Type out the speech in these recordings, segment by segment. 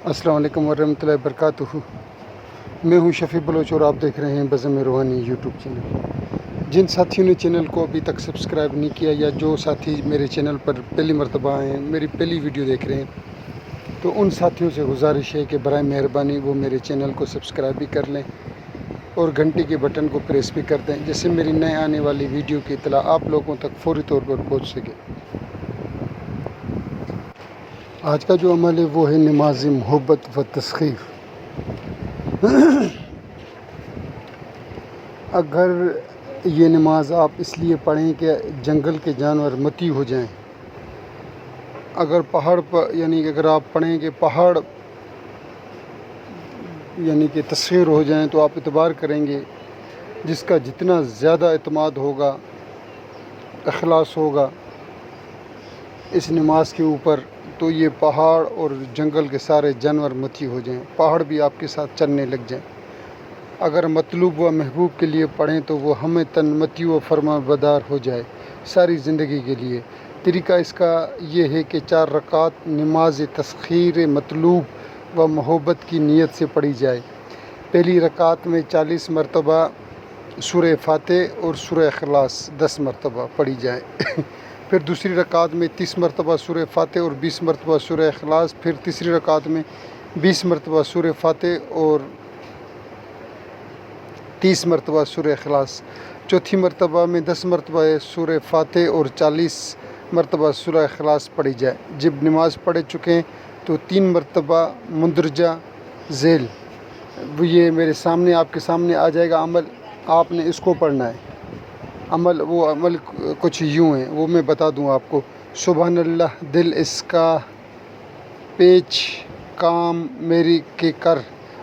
السلام علیکم ورحمۃ اللہ وبرکاتہ۔ میں ہوں شفیع بلوچ اور آپ دیکھ رہے ہیں بزم روحانی یوٹیوب چینل۔ جن ساتھیوں نے چینل کو ابھی تک سبسکرائب نہیں کیا یا جو ساتھی میرے چینل پر پہلی مرتبہ آئے ہیں، میری پہلی ویڈیو دیکھ رہے ہیں، تو ان ساتھیوں سے گزارش ہے کہ برائے مہربانی وہ میرے چینل کو سبسکرائب بھی کر لیں اور گھنٹی کے بٹن کو پریس بھی کر دیں، جس سے میری نئے آنے والی ویڈیو کی اطلاع آپ لوگوں تک فوری طور پر پہنچ سکے۔ آج کا جو عمل ہے وہ ہے نماز محبت و تسخیر۔ اگر یہ نماز آپ اس لیے پڑھیں کہ جنگل کے جانور متی ہو جائیں، اگر پہاڑ پر اگر آپ پڑھیں کہ پہاڑ کہ تسخیر ہو جائیں، تو آپ اعتبار کریں گے جس کا جتنا زیادہ اعتماد ہوگا، اخلاص ہوگا اس نماز کے اوپر، تو یہ پہاڑ اور جنگل کے سارے جانور متی ہو جائیں، پہاڑ بھی آپ کے ساتھ چلنے لگ جائیں۔ اگر مطلوب و محبوب کے لیے پڑھیں تو وہ ہمیں تن متی و فرما بدار ہو جائے ساری زندگی کے لیے۔ طریقہ اس کا یہ ہے کہ 4 رکعت نماز تسخیر مطلوب و محبت کی نیت سے پڑھی جائے۔ پہلی رکعت میں 40 مرتبہ سورہ فاتح اور سورہ اخلاص 10 مرتبہ پڑھی جائے۔ پھر دوسری رکعت میں 30 مرتبہ سورہ فاتح اور 20 مرتبہ سورہ اخلاص، پھر تیسری رکعت میں 20 مرتبہ سورہ فاتح اور 30 مرتبہ سورہ اخلاص، چوتھی مرتبہ میں 10 مرتبہ سورہ فاتح اور 40 مرتبہ سورہ اخلاص پڑھی جائے۔ جب نماز پڑھ چکیں تو 3 مرتبہ مندرجہ ذیل، یہ میرے سامنے آپ کے سامنے آ جائے گا عمل، آپ نے اس کو پڑھنا ہے۔ عمل کچھ یوں ہیں، وہ میں بتا دوں آپ کو۔ سبحان اللہ دل اس کا پیچ کام میری کے کر،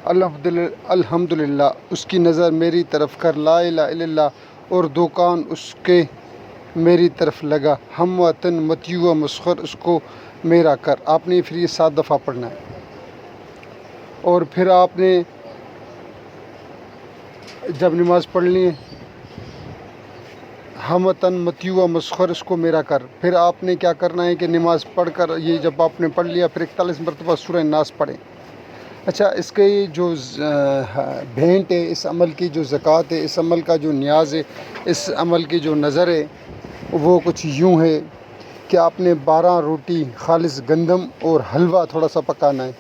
الحمدللہ اس کی نظر میری طرف کر، لا الہ الا اللہ اور 2 کان اس کے میری طرف لگا، ہم وطن متیو و مسخر اس کو میرا کر۔ آپ نے پھر یہ 7 دفعہ پڑھنا ہے، اور پھر آپ نے جب نماز پڑھ لی ہم وطن متیو و مسخر اس کو میرا کر، پھر آپ نے کیا کرنا ہے کہ نماز پڑھ کر یہ جب آپ نے پڑھ لیا پھر 41 مرتبہ سورہ ناس پڑھیں۔ اچھا، اس کے جو بھینٹ ہے، اس عمل کی جو زکوٰۃ ہے، اس عمل کا جو نیاز ہے، اس عمل کی جو نظر ہے، وہ کچھ یوں ہے کہ آپ نے 12 روٹی خالص گندم اور حلوہ تھوڑا سا پکانا ہے۔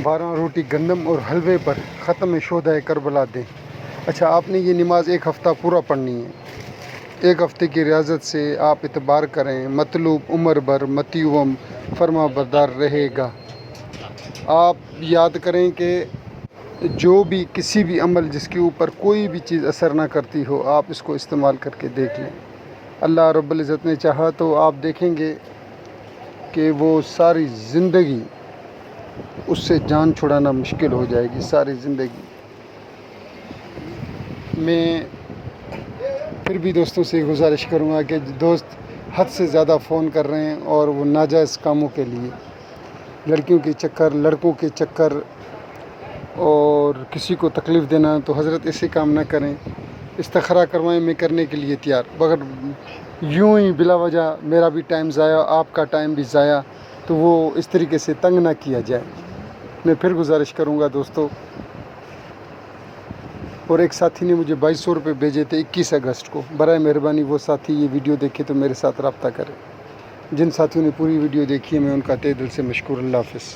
12 روٹی گندم اور حلوے پر ختم شہدائے کربلا دیں۔ اچھا، آپ نے یہ نماز 1 ہفتہ پورا پڑھنی ہے۔ 1 ہفتے کی ریاضت سے آپ اعتبار کریں مطلوب عمر بھر متی و فرما بردار رہے گا۔ آپ یاد کریں کہ جو بھی کسی بھی عمل جس کے اوپر کوئی بھی چیز اثر نہ کرتی ہو، آپ اس کو استعمال کر کے دیکھ لیں۔ اللہ رب العزت نے چاہا تو آپ دیکھیں گے کہ وہ ساری زندگی اس سے جان چھڑانا مشکل ہو جائے گی، ساری زندگی۔ میں پھر بھی دوستوں سے گزارش کروں گا کہ دوست حد سے زیادہ فون کر رہے ہیں، اور وہ ناجائز کاموں کے لیے، لڑکیوں کے چکر، لڑکوں کے چکر، اور کسی کو تکلیف دینا، تو حضرت ایسے کام نہ کریں۔ استخارہ کروائیں، میں کرنے کے لیے تیار، مگر یوں ہی بلا وجہ میرا بھی ٹائم ضائع، آپ کا ٹائم بھی ضائع، تو وہ اس طریقے سے تنگ نہ کیا جائے۔ میں پھر گزارش کروں گا دوستوں، اور ایک ساتھی نے مجھے 2200 روپے بھیجے تھے 21 اگست کو، برائے مہربانی وہ ساتھی یہ ویڈیو دیکھے تو میرے ساتھ رابطہ کرے۔ جن ساتھیوں نے پوری ویڈیو دیکھی ہے میں ان کا تہہ دل سے مشکور۔ اللہ حافظ۔